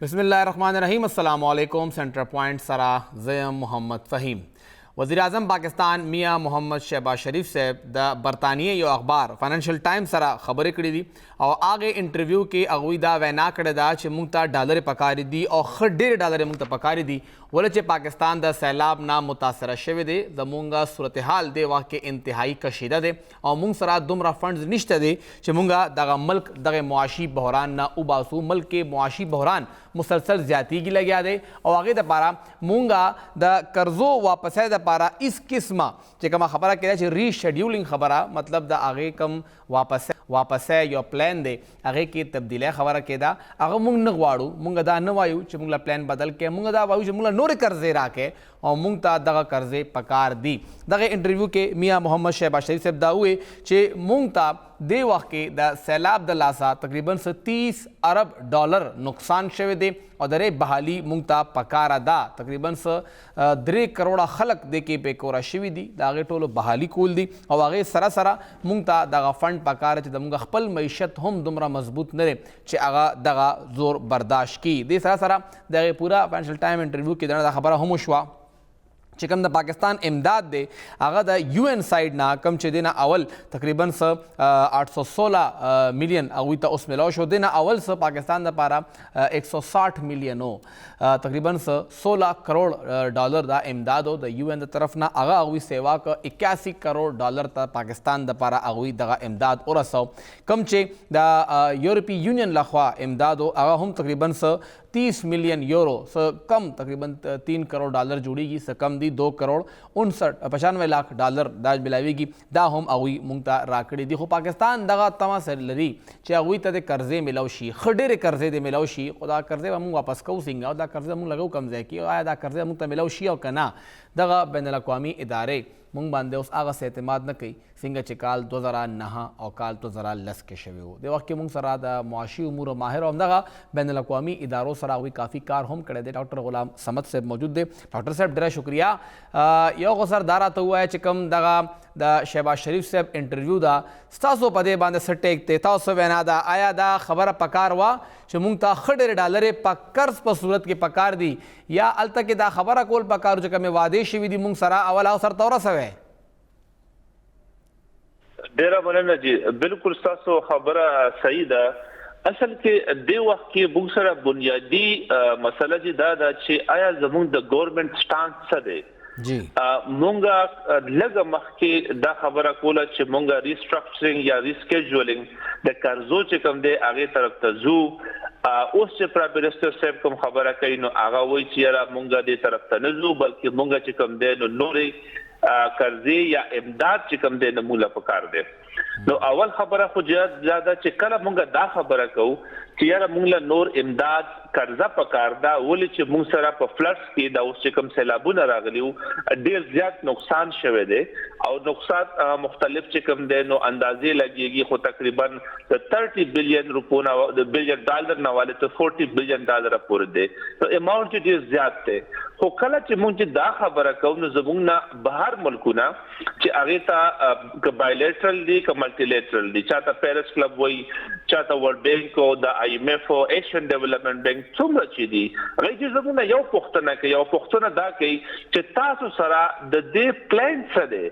بسم اللہ الرحمن الرحیم. السلام علیکم. سینٹر پوائنٹ سرا زیم محمد فہیم. وزیر اعظم پاکستان میاں محمد شہباز شریف صاحب دا برطانیہ یو اخبار فائنینشل ٹائم سرا خبریں کړي دي او هغه انټرویو کې هغوی دا وینا کړې ده چې موږ ته ډالر پکاري دي او ښه ډېر ډالر موږ ته پکاري دي ولې چې پاکستان د سیلاب نه متاثره شوی دی. زمونږ صورتحال دې وخت کې انتهایی کشیده دی او موږ سره دومره فنډز نشته دی چې موږ دغه ملک دغه معاشي بحران نه وباسو. ملک کې معاشي بحران مسلسل زیاتیږي لګیا دی او هغې دپاره موږ د قرضو واپسۍ دپاره اس قسمه چې کومه خبره کېده چې ریشیډیولینګ خبره مطلب د هغې کوم واپسۍ یو پلان دی هغې کې تبدیلی خبره کېده. هغه موږ نه غواړو. موږ دا نه وایو چې موږ له پلان بدل کړئ. موږ دا وایو چې موږ له نورې قرضې راکړئ او موږ ته دغه قرضې پکار دي. دغه انټرویو کې میاں محمد شہباز شریف صاحب دا وویل چې موږ ته دې وخت کې د سیلاب د لاسه تقریبا 30 ارب ډالر نقصان شوی دی او د ری بحالي موږ ته پکاره ده. تقریبا 3 کروڑه خلک دې کې بې کوره شوي دي. د هغې ټولو بحالي کول دي او هغې سره سره موږ ته دغه فنډ پکاره چې زموږ خپل معیشت هم دومره مضبوط نه دی چې هغه دغه زور برداشت کړي. دې سره سره د هغې پوره فائنینشل ټایم انټرویو کې دنه دا خبره هم وشوه چې کوم د پاکستان امداد دی هغه د یو این سایډ نه کوم چې دی نه اول تقریبا 816 میلیون هغوی ته اوس میلاو شو. دی نه اول پاکستان دپاره 160 میلیون تقریبا 16 کروڑ ډالر دا امداد و د یو این د طرف نه. هغه هغوی سیوا که 81 کروڑ ډالر ته پاکستان دپاره هغوی دغه امداد ورسو. کوم چې د یورپی یونین لخوا امداد و هغه هم تقریبا 30 ملین یورو کم تقریبا 3 کروڑ ډالر جوړیږي. څه کم دي 2 کروڑ 95 لاکھ ډالر دا ملاویږي. دا هم هغوی موږ ته راکړي دي. خو پاکستان دغه تمه سره لري چې هغوی ته د قرضې میلاو شي. ښه ډېرې قرضې دې میلاو شي خو دا قرضې به موږ واپس کوو څنګه او دا قرضې موږ لګو کوم ځای کې آیا دا قرضې موږ ته میلاو شي او که نه. دغه بین الاقوامي ادارې موږ باندې اوس هغسې اعتماد نه کوي څنګه چې کال 2009 او کال 2010 کې شوی و. د وخت کې موږ سره د معاشي امورو ماهر او همدغه بین الاقوامي ادارو سره هغوی کافي کار هم کړی دی. ډاکټر غلام صمد صاحب موجود دی. ډاکټر صاحب ډېره شکریه. یو خو سر دا راته ووایه چې کوم دغه د شهباز شریف صاحب انټرویو ده ستاسو په دې باندې څه ټیک دی تاسو وینا ده آیا دا خبره پکار وه چې موږ ته ښه ډېرې ډالرې په قرض په صورت کې پکار دي یا هلته کې دا خبره کول پکار چې کومې وعدې شوي دي موږ سره اول هغه سرته ورسوی؟ ډیره مننه جی. بالکل ستاسو خبره صحیح ده. اصل کې دې وخت کې موږ سره بنیادي مسله چې دا ده چې آیا زموږ د ګورنمنټ سټانس څه دی. مونږ لږ مخکې دا خبره کوله چې مونږ ریسټرکچرینګ یا ریسکیجولینګ د قرضو چې کوم دی هغې طرف ته ځو. اوس چې پرایم منسټر صاحب کوم خبره کوي نو هغه وایي چې یاره مونږ دې طرف ته نه ځو بلکې مونږ چې کوم دی نو نورې قرضې یا امداد چې کوم دی نه موږ له پکار دی. نو اول خبره خو زیاده چې کله مونږ دا خبره کوو چې یاره مونږ له نور امداد قرضه پکار ده ولې چې مونږ سره په فلډز کې دا اوس چې کوم سیلابونه راغلي وو ډېر زیات نقصان شوی دی او نقصان مختلف چې کوم دی نو اندازې لګېږي خو تقریبا د 30 بلین روپو نه د بلین ډالر نه والې ته 40 بلین ډالر پورې دی. نو اماونټ ډېر زیات دی. خو کله چې مونږ دا خبره کوو نو زموږ نه بهر ملکونه چې هغې ته که بایلیټرل دي که ملټیلیټرل دي چاته پیرس کلب وایي چاته ورلډ بینک او د آی ایم ایف او ایشین ډیولپمنټ بینک څومره چې دي هغوی چې زموږ نه یو پوښتنه کوي او پوښتنه دا کوي چې تاسو سره د دې پلان څه دی.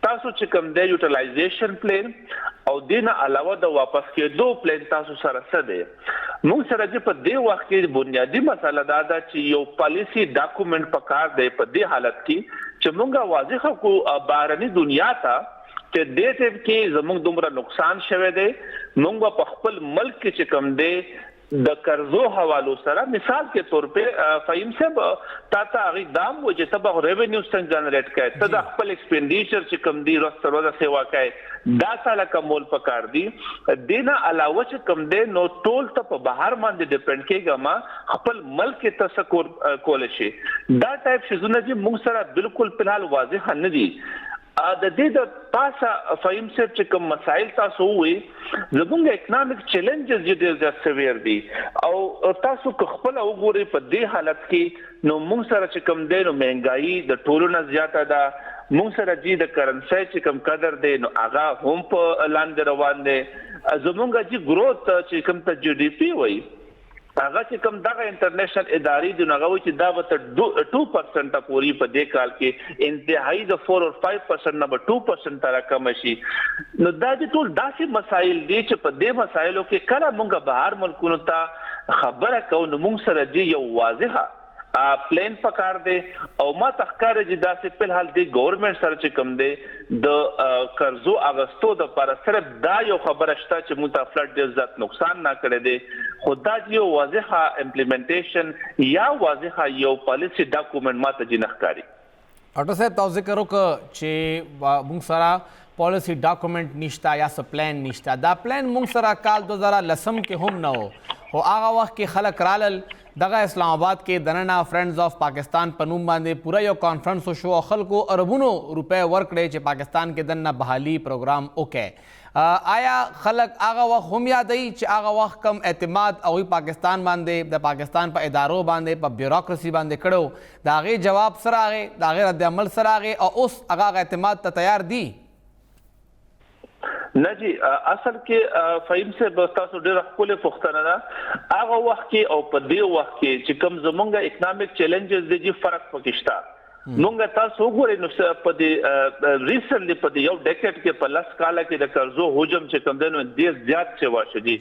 تاسو چې کوم دی یوټیلایزیشن پلان او دې نه علاوه د واپس کېدو پلان تاسو سره څه دی. موږ سره چې په دې وخت کې بنیادي مسله دا ده چې یو پالیسي ډاکومنټ پکار دی په دې حالت کې چې موږ واضح کړو بهرني دنیا ته چې دې ټیم کې زموږ دومره نقصان شوی دی. موږ په خپل ملک کې چې کوم دی د قرضو حوالو سره مثال کې طور په فهیم صاحب تا ته هغې دام و چې ته به ریونیو څنګه جنریټ کوې ته د خپل ایکسپینډیچر چې کوم دی ورځ تر ورځه سیوا کوې دا ساله کمول پکار دي. دې نه علاوه چې کوم دی نو ټول ته په بهر باندې ډیپینډ کېږه ما خپل ملک کې ته څه کولی شي. دا ټایپ شیزونه چې موږ سره بالکل فلحال واضح نه دي. د دې د پاسه فهیم صاحب چې کوم مسایل تاسو ووایي زموږ اکنامک چیلنجز چې ډېر زیات سویر دي او تاسو که خپله وګورئ په دې حالت کې نو موږ سره چې کوم دی نو مهنګایي د ټولو نه زیاته ده. موږ سره جی د کرنسۍ چې کوم قدر دی نو هغه هم په لاندې روان دی. زموږ جی ګروت چې کوم ته جی ډي پي وایي هغه چې کوم دغه انټرنیشنل ادارې د هغه وی چې دا به 2% پوری په دې کال کې انتهایی د 4 or 5% نه 2% تر کم شي. نو دا د ټول داسې مسایل دي چې په دې مسایلو کې کله موږ بهر ملکونو ته خبره کوو نو موږ سره دی یو واضحه پلان پکار دی او ما تخکار چې داسې په حال دی ګورنمنت سره چې کوم دی د قرضو اغستو د پر صرف دا یو خبره شته چې متفلت د ذات نقصان نه کړي دی خدا یو واضحه امپلیمنټیشن یا واضحه یو پالیسی ډاکومنت ما ته جنخ کاری. اټو صاحب تاسو ذکر وکړه چې موږ سره پالیسی ډاکومنت نشته یا څه پلان نشته. دا پلان موږ سره کال 2010 کې هم نه و خو هغه وخت کې خلک رالل دغه اسلام آباد کې دننه فرینډز آف پاکستان په نوم باندې پوره یو کانفرنس وشو او خلکو اربونو روپۍ ورکړې چې پاکستان کې دننه بحالي پروګرام وکړي. آیا خلک هغه وخت هم یادوي چې هغه وخت کم اعتماد هغوی پاکستان باندې د پاکستان په ادارو باندې په بیوروکراسي باندې کړو د هغې جواب سره راغی د هغې رد عمل سره راغی او اوس هغه اعتماد ته تیار دي؟ نه جی اصل کې فهیم صاحب تاسو ډېر خپل پوښتنه ده هغه وخت کې او په دې وخت کې چې کوم زمونږ اکونومیک چیلنجز دي چې فرق پکې شته. مونږ تاسو وګورئ نو په دې ریسنټلی په دې یو ډیکټ کې په لاس کاله کې د قرضو حجم چې کوم دی نو ډېر زیات چې واشه دي.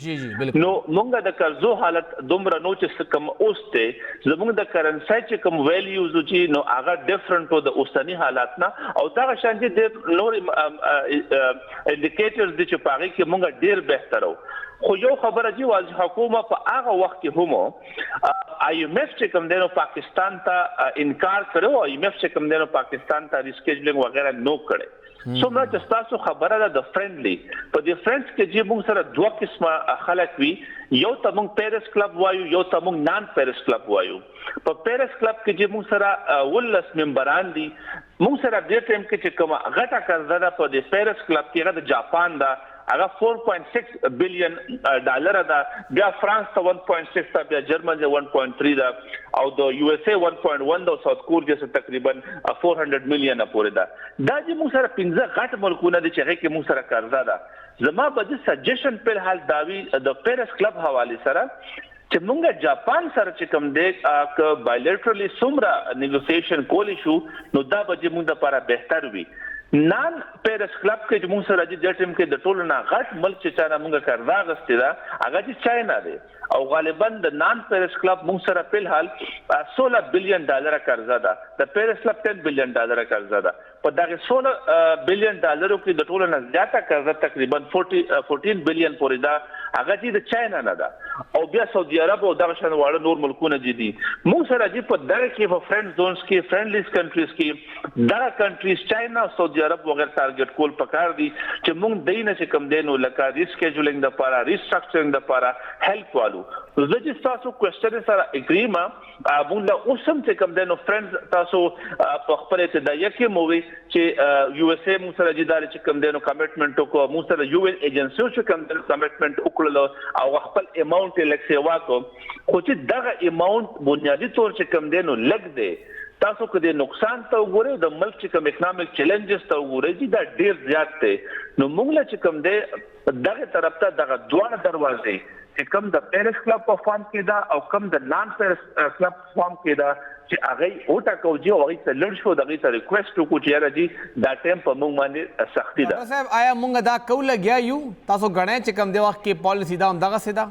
نو مونږ د قرضو حالت دومره نو چې کوم اوس ته زمونږ د کرنسي چې کوم ویلیوز چې نو هغه ډیفرنٹ او د اوسنی حالات نه او دا شان چې د نور انډیکیټرز دي چې پاره کې مونږ ډېر بهتر وو. خو یو خبره دی واز حکومت په هغه وخت کې هم IMF چې کوم دینو پاکستان ته انکار کړو IMF چې کوم دینو پاکستان ته ریسکیجولینګ وغیرہ نو کړي. سو مې تاسو خبره ده د فرندلی په دې فرندز کې چې موږ سره دوه قسمه خلک وي یو ته موږ پیرس کلب وایو یو ته موږ نان پیرس کلب وایو. په پیرس کلب کې چې موږ سره 19 ممبران دي موږ سره دې ټیم کې چې کومه غټه قرضه ده په دې پیرس کلب کې هغه د جاپان ده هغه 4.6 بلین ډالر ده بیا فرانس ته 1.6 ده بیا جرمن ته 1.3 ده او د USA 1.1 ده او ساوث کوریا څخه تقریبا 400 میلیون پورې ده. دا چې موږ سره 15 غټ ملکونه دي چې هغه کې موږ سره قرضه ده. زما به د سجیشن په حال داوی د پیرس کلب حواله سره چې موږ جاپان سره چې کوم دی ک بایلیټرلی سمره نیګوسیشن کولی شو نو دا به موږ لپاره بهتر وي. نان پیرس کلب کې چې موږ سره د ټیم کې د ټولو نه غټ ملک چې چا موږ قرضه غستې ده هغه چې چاینا دی او غالبا د نان پیرس کلب موږ سره په حال 16 بلین ډالر قرضه ده. د پیرس کلب 10 بلین ډالر قرضه ده. په دغه 16 بلین ډالرو کې د ټولو نه زیاته قرضه تقریبا 14 بلین پورې ده هغه چې د چاینا نه ده او بیا سعودي عرب او دغه شان واړه نور ملکونه دي. موږ سره چې په دغه کې په فرند زونز کې فرندلیز کنټریز کې دغه کنټریز چاینا او سعودي عرب وغیرہ ټارګټ کول پکار دي چې موږ دینه چې کم دینو لکه ریسکیجولینګ د لپاره ریسټرکچرینګ د لپاره هیلپ والو. زه چې تاسو کوېسچن سره اګریما موږ له اوسم چې کم دینو فرندز تاسو په خپل ابتدایي کې مووي چې USA موږ سره جدار چې کم دینو کمټمنټ وکړو موږ سره UN ایجنسیو چې کم دینو کمټمنټ وکړو او خپل اماونټ لکسه واکو خو چې دغه اماونټ بنیادی طور چې کم دینو لګ دی تاسو که د نقصان ته وګورئ د ملک چې کوم اکنامک چیلنجز ته وګورئ چې دا ډیر زیات دی. نو موږ له چې کوم دی دغه طرف ته دغه دوه دروازې چې کوم د پیرس کلب په فارم کې دا او کوم د نان پیرس کلب فارم کې دا چې هغه او ټاکو چې هغه ته لړ شو دغه ته ریکوست وکړو چې راځي دا ټیم په موږ باندې سختي ده. صاحب آیا موږ دا کول لګیا یو تاسو غنئ چې کوم دی وخت کې پالیسی دا هم دغه سیدا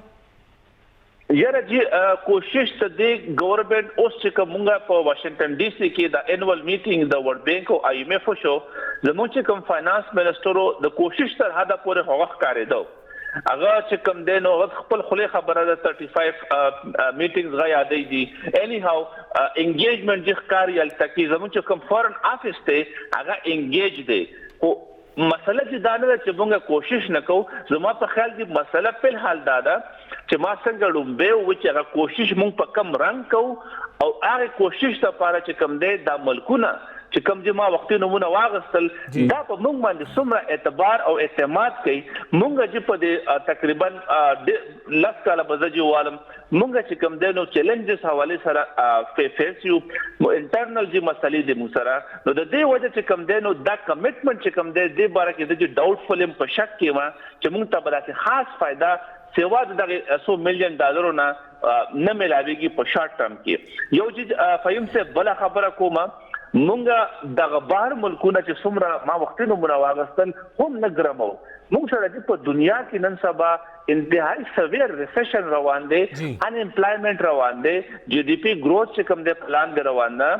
یاره جی کوشش ته دی گورنمنت اوس چې کومه په واشنگټن ډي سي کې د انوال میټینګ د ورلد بانک او IMF شو زموږ چې کوم فاینانس منسټرو د کوشش تر حده پورې هغه ښکارېدو هغه چې کوم دینو خپل خله خبره ده 35 میټینګز غا یادې دي اني هاو انګیجمنت د ښکاری التکی زموږ چې کوم فورن افیس ته هغه انګیج دي او مسله چې دا نه چې موږ کوشش نکو زما په خیال دي مسله په حال دا چې ما څنګه لومبه و چې هغه کوشش مونږ په کم رنګ کو او هغه کوشش لپاره چې کم دی د ملکونه چې کم چې ما وختي نمونه واغستل دا په موږ باندې څومره اعتبار او اعتماد کوي موږ چې په دې تقریبا 10 کاله بزجو عالم موږ چې کم دی نو چیلنجز حواله سره فیسیو انټرنل جی مسلې د موږ سره نو د دې وجه چې کم دی نو دا کمټمنټ چې کم دی د باره کې د ډاوټفل په شک کې ما چې موږ ته به خاص فائدہ سیوا دغه $100 مليون نه ملاويږي په شارټ ټرم کې. یو چې فهم سے بل خبره کومه مونږه دغه بهر ملکونه چې څومره ما وختونو منواغستل هم نه ګرمو. مونږ سره په دنیا کې نن سبا انتهایی سویر ریسیشن روان دی, ان امپلایمنٹ روان دی, جی ڈی پی گروتھ چې کوم دی پلان دی روان ده.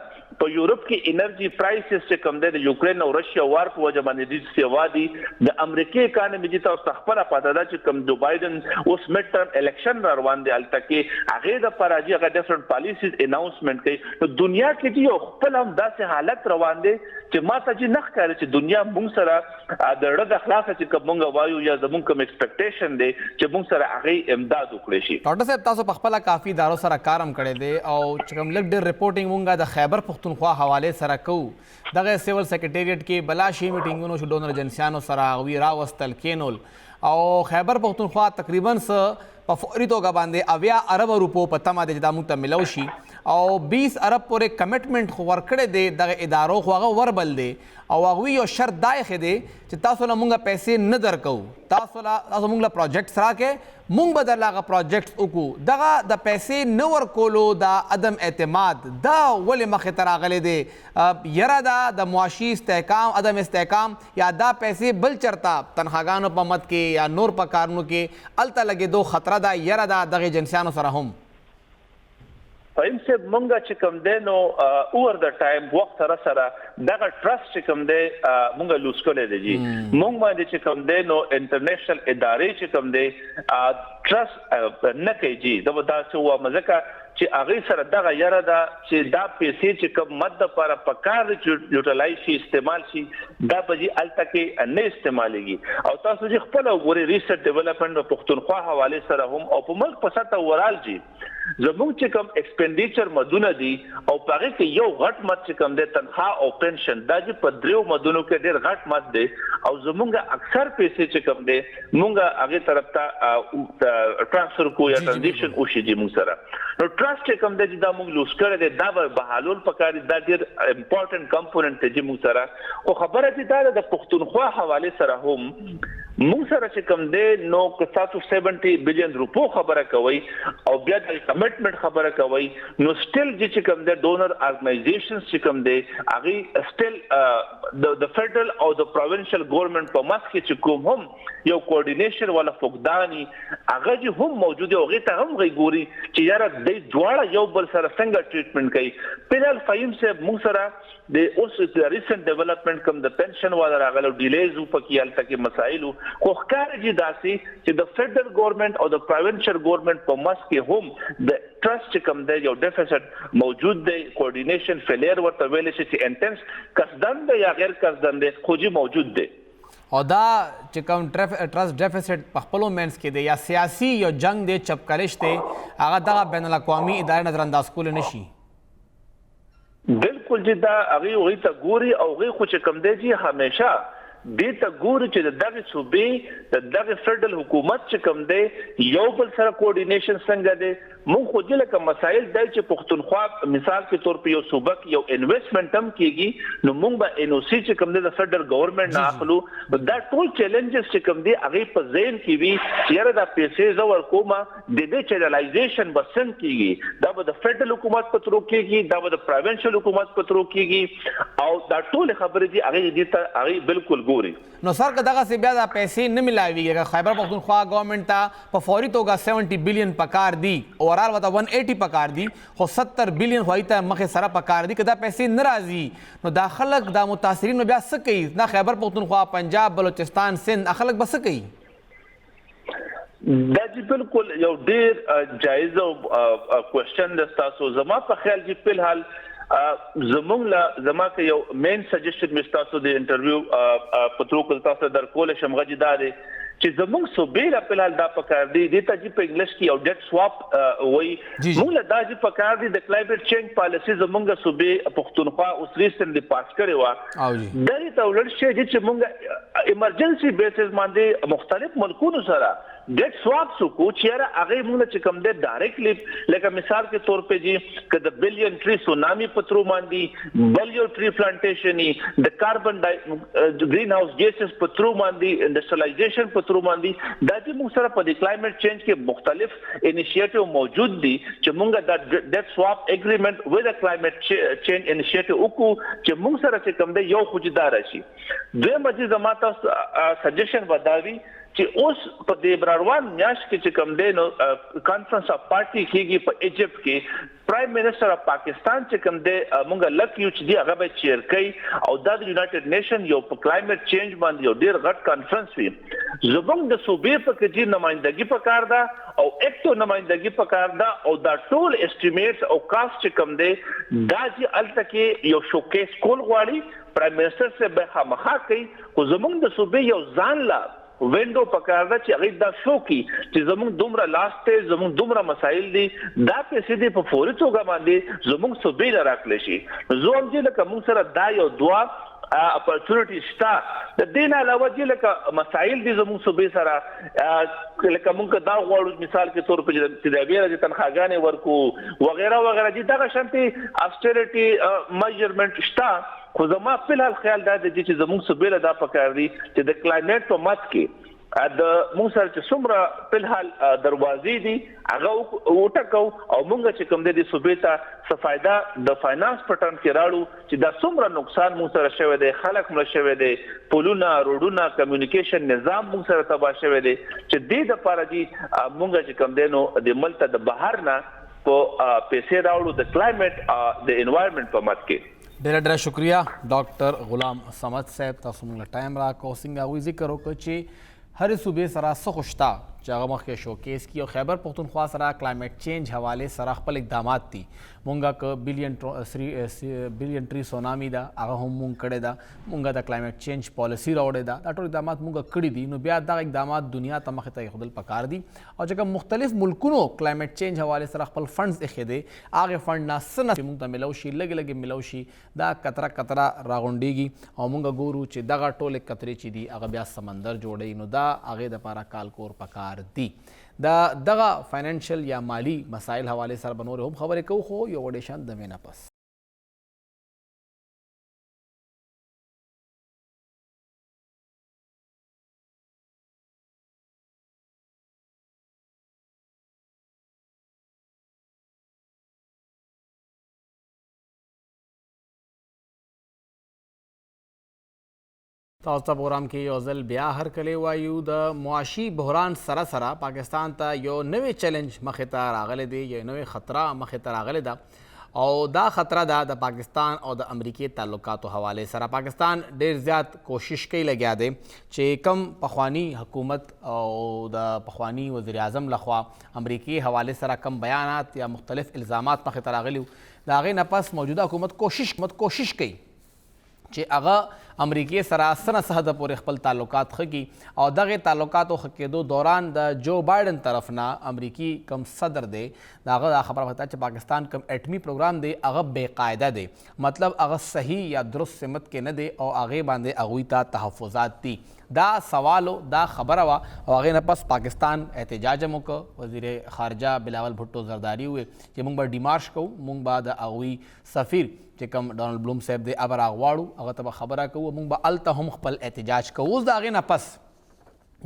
په یورپ کې انرژي پرایسز چې کوم دی د یوکرین او رشیا وار په وجه باندې دي سیوا دي. د امریکای اکانومي چې تاسو خپل پاته ده چې کوم جو بایدن اوس میډ ټرم الیکشن روان دی الته کې هغه د پراجي هغه ډیفرنٹ پالیسیز اناونسمنت کوي. نو دنیا کې دی خپل هم داسې حالت روان دی چې ما ته چې نخ کړي چې دنیا مونږ سره د رد اخلاص چې کوم وایو یا زمونږ کوم ایکسپیکټیشن دی چې مونږ سره هغه امداد وکړي شي. ډاکټر صاحب تاسو په خپل کافي ادارو سره کارم کړی دی او چې کوم لګ ډېر ریپورټینګ مونږه د خیبر پختونخوا حواله سره کوو. دغه سیول سیکریټریټ کې بلا شي میټینګونو شو ډونر ایجنسیانو سره وی راوستل کینول او خیبر پختونخوا تقریبا په فوري توګه باندې 90 ارب روپو په تمه د جدا مونږ ته ملو شي او 20 ارب پورې کمټمنټ خو ورکړی دی دغه ادارو خو هغه وربل دی او هغوی یو شرط دا ایښی دی چې تاسو له مونږه پیسې نه درکوو, تاسو مونږ له پروجیکټس راکې مونږ به درله هغه پروجیکټس وکړو. دغه د پیسې نه ورکولو دا عدم اعتماد دا ولې مخې ته راغلی دی؟ یره دا د معاشي استحکام عدم استحکام یا دا پیسې بل چرته تنخواګانو په مد کې یا نور په کارونو کې هلته لګېدو خطره دا یره دا دغه ایجنسیانو سره هم؟ فهم سے مونږه چې کوم دی نو اوور د ټایم وخت سره سره دغه ټرست چې کوم دی مونږه لوز کړی دی. جی مونږ باندې چې کوم دی نو انټرنیشنل ادارې چې کوم دی ټرست نه کوي. جی دا څه وه مځکه چې هغې سره دغه یره ده چې دا پیسې چې کوم مد دپاره په کار یوټیلایز شي استعمال شي دا به جي هلته کې نه استعمالېږي. او تاسو چې خپله وګورئ ریسرچ ډیولپمنټ د پښتونخوا حوالې سره هم او په ملک په سطح ورال جي زموږ چې کوم ایکسپینډیچر مدونه دي او په هغې کې یو غټ مد چې کوم دی تنخواه او پنشن دا چې په 3 مدونو کې ډېر غټ مد دی او زموږ اکثر پیسې چې کوم دی مونږ هغې طرف ته ټرانسفر کو یا ټرانزیکشن وشي جي مونږ سره. نو ټرست چې کوم دی چې دا مونږ لوز کړی دی دا به بحالول پکار دا ډېر امپورټنټ کمپوننټ دی جي مونږ سره. خو خبره چې دا ده د پښتونخوا حوالې سره هم مونږ سره چې کوم دی نو که تاسو 70 بلین روپو خبره کوئ او بیا د کمټمنټ خبره کوئ نو سټیل چې کوم دی ډونر ارګنایزیشنز چې کوم دی هغې سټیل د فیډرل او د پروینشل ګورنمنټ په منځ کې چې کوم هم یو کوارډینیشن والا فقدان هغه چې هم موجود دی هغې ته هم غوږ ګوري چې یاره دی دواړه یو بل سره څنګه ټریټمنټ کوي. فلحال فهیم صاحب مونږ سره د اوس ریسنټ ډیولپمنټ کوم د پنشن والا راغلی ډیلیز وپکې هلته کې مسایلو خو ښکاري چې داسې چې د فیډرل ګورنمنټ او د پروینشل ګورنمنټ په منځ کې هم د ټرست چې کوم دی یو ډیفیسټ موجود دی. کوارډینیشن فیلیر ورته ویلی شي چې انټنس قصدن دی یا غیر قصدن دی خو جي موجود دی. او دا چې کوم ټرست ډیفیسټ په خپلو منځ کې دی یا سیاسي یو جنگ دی چپکلش دی هغه دغه بین الاقوامي ادارې نظر انداز کولی نه شي؟ بالکل چې دا هغې ته ګوري او هغې خو چې کوم دی چې همیشه دې ته ګوري چې د دغې صوبې د دغې فیډرل حکومت چې کوم دی یو بل سره کوارډینیشن څنګه دی. مونږ خو دې لکه مسایل دی چې پښتونخوا مثال کے طور په یو صوبه کې یو انویسټمنټ هم کېږي نو مونږ به ان او سی چې کوم دی د فیډرل ګورنمنټ نه اخلو. دا ټول چیلنجز چې کوم دی هغې په ذهن کې وي چې یاره دا پیسې زه ورکومه د دې چینلایزیشن به څنګه کېږي دا به د فیډرل حکومت په ترو کېږي دا به د پروینشل حکومت په ترو کېږي او دا ټولې خبرې دي هغې دې ته هغې بالکل ګوري. نو سر که دغسې بیا دا پیسې نه ملاویږي اگر خیبر پښتونخوا ګورنمنټ ته په فوري توګه 70 بلین پکار دي اوورال ورته 180 پکار دي خو 70 بلین خو هغې ته مخې سره پکار دي که دا پیسې نه راځي نو دا خلک دا متاثرین بیا څه کوي؟ دا خیبر پښتونخوا پنجاب بلوچستان سند خلک به څه کوي؟ دا جی بالکل یو ډېر جایز او کوېشن دی ستاسو. زما په خیال چې فلحال زمونږ له زما که یو مین سجیشن مې ستاسو د انټرویو په ترو کې تاسو درکولی شم هغه دا دی چې زمونږ صوبې له فلحال دا پکار دی دې ته جي په انګلیش کې یو ډیټ سواپ وایي مونږ له دا جي پکار دی د کلایمیټ چینج پالیسي زمونږ صوبې پښتونخوا اوس ریسنټلی پاس کړې وه دغې ته ولړ شی چې مونږ ایمرجنسي بیسز باندې مختلف ملکونو سره ډیټ سواپس کو چیرې هغه موږ چې کوم د ډایرکټلی لکه مثال کے طور پہ جی کہ د بلین ټری سونامي پترو باندې بل یو ټری پلانټیشن د کاربن گرین هاوس ګیسز پترو باندې انډستریالایزیشن پترو باندې دا چې موږ سره په د کلایمټ چینج کې مختلف انیشیټیو موجود دي چې موږ د ډیټ سواپ اګریمنٹ وذ ا کلایمټ چینج انیشیټیو وکړو چې موږ سره چې کوم دی یو خوجدار شي دوی مزي زماته سجیشن وداوی چې اوس په د براروان میاش کې چې کوم دی نو کانفرنس اف پارټي کېږي په ایجپټ کې پرایم منسٹر اف پاکستان چې کوم دی مونږ لک یو چې دی هغه به چیر کوي او د یونایټډ نیشن یو په کلایمټ چینج باندې یو ډیر غټ کانفرنس وي زبنګ د صوبې په کې جی نمائندګي پکار ده او اکټو نمائندګي پکار ده او دا ټول اسټیمیټس او کاست چې کوم دی دا چې الته کې یو شوکیس کول غواړي پرایم منسٹر سے به خامخا کوي خو زمونږ د صوبې یو ځان لا وینډو پکار ده چې هغه دا شو کی چې زموږ دومره لاست زموږ دومره مسایل دي دا پیسې دي په فوري توګه باندې زموږ صوبې راکړل شي زه هم چې لکه موږ سره دا یو دوا اپورچونټی شته د دې نه علاوه چې لکه مسایل دي زموږ صوبې سره لکه موږ دا غواړو مثال کې تور په چې د بیره د تنخواګانې ورکو وغیرہ وغیرہ دي دا شانتي اسټریټي میجرمنٹ شته خو زما په الحال خیال دا دی چې زموږ صوبې دا پکار دي چې د کلایمټ په مات کې د موږ سره چې څومره په الحال دروازې دي هغه وټکو او موږ چې کوم د صوبې ته صفایده د فاینانس پټن کې راړو چې دا څومره نقصان موږ سره شوی دی خلک مړ شوی دی پولونه روډونه کمیونیکیشن نظام موږ سره تباہ شوی دی چې دې د پاره دي موږ چې کوم دی نو د ملک د بهر نه په پیسې راوړو د کلایمټ د انوایرنمنت په مت کې ډېر شکریہ ډاکټر غلام صمد صاحب تاسو موږ ټایم راکو څنګه هغوی ذکر وکړ چې هرې صوبې سره څه خو شته چې هغه مخکې شوکیس کي او خیبر پختونخوا سره کلایمټ چینج حوالې سره خپل اقدامات دي مونږه که بلین ټری سونامي ده هغه هم مونږ کړې ده مونږه د کلایمټ چینج پالیسي راوړې ده دا ټول اقدامات مونږ کړي دي نو بیا دغه اقدامات دنیا ته مخې ته ایښودل پکار دي او چې کوم مختلف ملکونو کلایمټ چینج حوالې سره خپل فنډز ایښې دي هغې فنډ نه څه نه مونږ ته میلو شي لږې لږې میلو شي دا کتره کتره راغونډېږي او مونږ ګورو چې دغه ټولې کترې چې دي هغه بیا سمندر جوړوي نو دا هغې دپاره کالکور پکار دي دغه فاینانشل یا مالی مسایل حوالې سره به نورې هم خبرې کوو خو یو وډیشن د مینه پس تاسو ته پروګرام کې یو ځل بیا هرکلی وایو د معاشي بحران سره سره پاکستان ته یو نوی چیلنج مخې ته راغلی دی یو نوی خطره مخې ته راغلی ده او دا خطره ده د پاکستان او د امریکې تعلقاتو حوالې سره پاکستان ډیر زیات کوشش کوي لګیا دی چې کم پخوانی حکومت او د پخوانی وزیر اعظم لخوا امریکې حوالې سره کم بیانات یا مختلف الزامات مخې ته راغلي د هغې نه پس موجوده حکومت کوشش کوي چې هغه امریکې سره څه نه څه حده پورې خپل تعلقات ښه کړي او دغې تعلقاتو ښه کېدو دوران د جو بایډن طرف نه امریکي کم صدر دی د هغه دا خبره وکړه چې پاکستان کم اټمي پروګرام دی هغه بې قاعده دی مطلب هغه صحیح یا درست سمت کې نه دی او هغې باندې هغوی ته تحفظات دي دا سوال دا خبره وه او هغې نه پس پاکستان احتجاج هم وکړه وزیر خارجه بلاول بھٹو زرداری وویل چې موږ به ډیمارش کوو موږ به د هغوی سفیر چې کوم ډونالډ بلوم صاحب دی هغه راغواړو هغه ته به خبره کوو موږ به هلته هم خپل احتجاج کوو اوس د هغې نه پس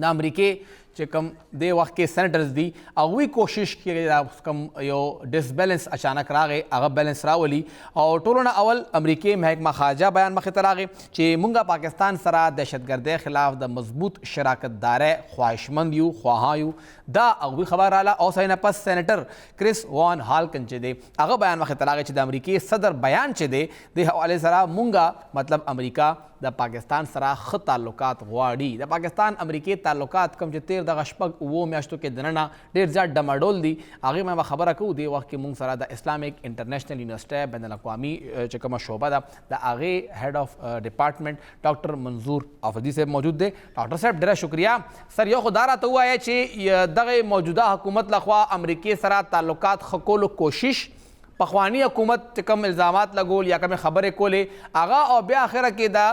د امریکې چې کوم دې وخت کې سینیټرز دي هغوی کوشش کوي دا کوم یو ډسبیلنس اچانک راغی هغه بیلنس راولي او ټولو نه اول امریکې محکمه خارجه بیان مخې ته راغی چې مونږ پاکستان سره دهشتګردۍ خلاف د مضبوط شراکت داری خواهشمند یو خواها یو دا هغوی خبر راله او څه نه پس سینیټر کریس وان هالکن چې دی هغه بیان مخې ته راغی چې د امریکې صدر بیان چې دی د حوالې سره مونږ مطلب امریکا د پاکستان سره ښه تعلقات غواړي د پاکستان امریکې تعلقات کوم چې تیر دغه شپږ اووه میاشتو کې دننه ډېر زیات ډماډول دي هغې ما به خبره کوو دې وخت کې موږ سره د اسلامک انټرنیشنل یونیورسټۍ بین الاقوامي چې کومه شعبه ده د هغې هیډ اف ډپارټمنټ ډاکټر منظور آفدي صاحب موجود دی ډاکټر صاحب ډېره شکریه سر یو خو دا راته ووایه چې دغې موجوده حکومت لخوا امریکې سره تعلقات ښه کولو کوشش پخوانی حکومت چې کوم الزامات لګول یا کوم خبرې کولې هغه او بیا اخره کې دا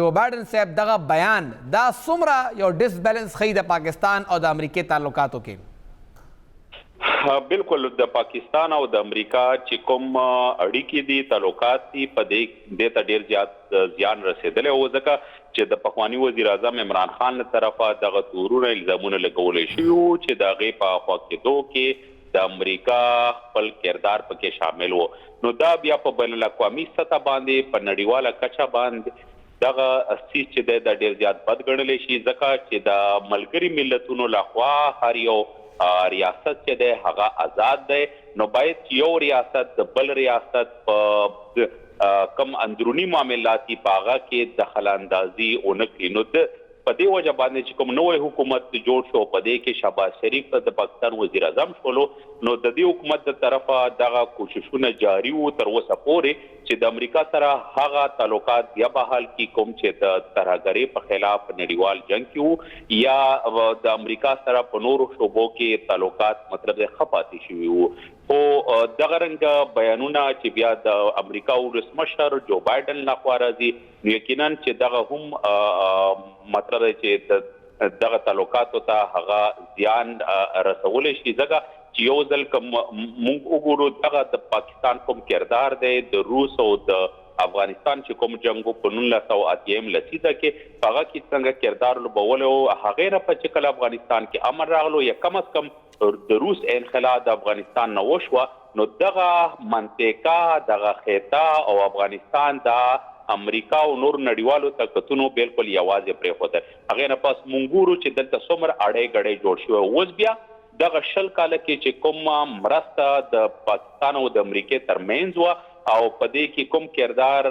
جو بایډن صاحب دغه بیان دا څومره یو ډس بیلنس ښیي د پاکستان او د امریکې تعلقاتو کې؟ بالکل د پاکستان او د امریکا چې کوم اړیکې دي تعلقات دي په دې ته ډیر زیات زیان رسیدلی او ځکه چې د پخوانی وزیر اعظم عمران خان له طرفه دغه تورونه الزامونه لګولی شوي وو چې د هغې په خوا کېدو کې د امریکا خپل کردار پکې شامل و. نو دا بیا په بین الاقوامي سطح باندې په نړیواله کچه باندې دغه سیس چې دی دا ډیر زیات بد ګڼلی شي ځکه چې د ملګري ملتونو لخوا هر یو ریاست چې دی هغه آزاد دی نو باید چې یو ریاست د بل ریاست په کم اندروني معاملات په هغه کې دخل اندازي ونه کړي. نو په دې وجه باندې چې کوم نوی حکومت جوړ شو په دې کې شهباز شریف د پاکستان وزیر اعظم شولو نو د دې حکومت د طرفه دغه کوششونه جاري وو تر اوسه پورې چې د امریکا سره هغه تعلقات بیا بحال کی کوم چې د ترهګرۍ په خلاف نړیوال جنگ کې وو یا د امریکا سره په نورو شعبو کې تعلقات مطلب ښه پاتې شوي وو. خو دغه رنګه بیانونه چې بیا د امریکا ولسمشر جو بایډن لخوا راځي یقینا چې دغه هم مطلب چې دغه تعلقاتو ته هغه زیان رسولی شي ځکه چې یو ځل کوم موږ وګورو دغه د پاکستان کوم کردار دی د روس او د افغانستان چې کوم جنګ په 1980 لسیزه کې هغه کې څنګه کردار لوبولی او هغې نه په چې کله افغانستان کې امن راغلو یا کم از کم د روس انخلا د افغانستان نه وشوه نو دغه منطقه دغه خطه او افغانستان د امریکا او نور نړیوالو طاقتونو بالکل یوازې پرېښودل. هغې نه پس موږ ګورو چې دلته څومره اړۍ ګړۍ جوړ شوی. اوس بیا دغه 20 کاله کې چې کوم مرسته د پاکستان او د امریکې ترمنځ وه او په دې کې کوم کردار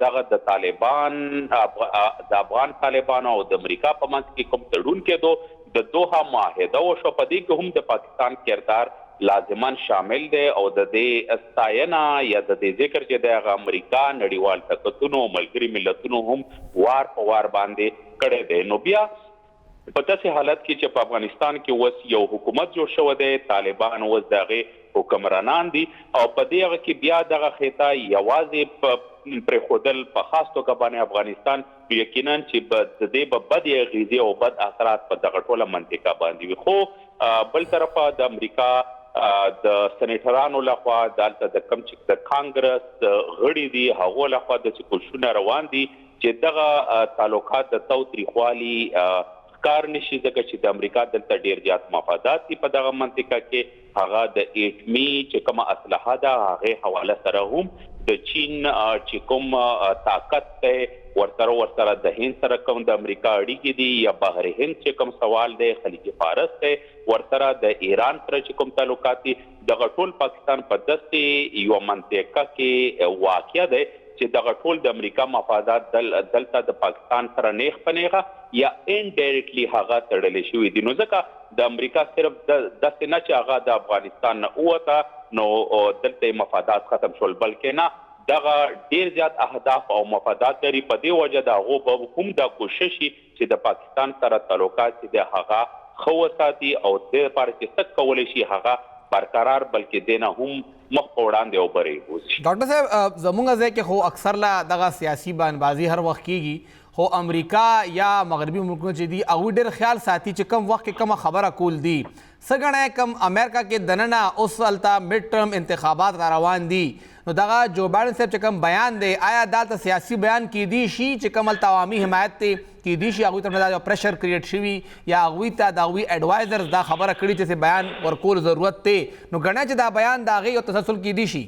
دغه د طالبان د افغان طالبانو او د امریکا په منځ کې کوم تړون کېدو د دوحه معاهده وشوه په دې کې هم د پاکستان کردار لازمان شامل دی او د دې ستاینه یا د دې ذکر چې د هغه امریکا نړیوال طاقتونو ملګري ملتونو هم وار په وار باندې کړی دی. نو بیا په داسې حالت کې چې په افغانستان کې اوس یو حکومت جوړ شوی دی طالبان اوس د هغې حکمرانان دي او په دې هغه کې بیا دغه خطه یوازې پرېښودل په خاص توګه باندې افغانستان یقینا چې د دې به بدې اغېزې او بد اثرات په دغه ټوله منطقه باندې وي. خو بل طرفه د امریکا د سنیټرانو لخوا دلته د کم چې د کانګرس غړي دي هغو لخوا د کوششونه روان دي چې دغه تعلقات د تاوتریخوالي ښکار نشي ځکه چې د امریکا دلته ډیر زیات مفادات دي په دغه منطقه کې هغه د ایټمي چې کومه اسلحه ده هغې حواله سره هم د چین چې کوم طاقت دی ورسره د هند سره کوم د امریکا اړیکې دي یا بحر هند چې کوم سوال دی خلیج فارس دی ورسره د ایران سره چې کوم تعلقات دي دغه ټول پاکستان په داسې یوه منطقه کې واقع دی چې دغه ټول د امریکا مفادات دلته د پاکستان سره نیغ په نیغه یا انډایرکټلی هغه تړلی شوي دي. نو ځکه د امریکا صرف داسې نه چې هغه د افغانستان نه ووته نو دلته مفادات ختم شول بلکې نه دغه ډیر زیات اهداف او مفادات لري. په دې وجه د هغو به هم دا کوشش چې د پاکستان سره تعلقات چې د هغه ښه وساتي او دې لپاره چې څه کولی شي هغه برقرار بلکې دې نه هم مخ په وړاندې وبرې اوسي. ډاکټر صاحب زموږ ځای کې خو اکثر لا دغه سیاسي بانبازي هر وخت کیږي خو امریکا یا مغربي ملکونه چې دي هغوی ډېر خیال ساتي چې کم وخت کې کومه خبره کول دي. څه ګڼئ کم امریکا کې دننه اوس هلته مډ ټرم انتخابات را روان دي نو دغه جو بایډن صاحب چې کوم بیان دی آیا دلته سیاسي بیان کیدی شي چې کوم هلته عوامي حمایت دی کیدی شي هغوی ته دا پریشر کریټ شوي یا هغوی ته د هغوی اډوایزرز دا خبره کړي چې بیان ورکول ضرورت دی نو ګڼئ چې دا بیان د هغې یو تسلسل کیدی شي؟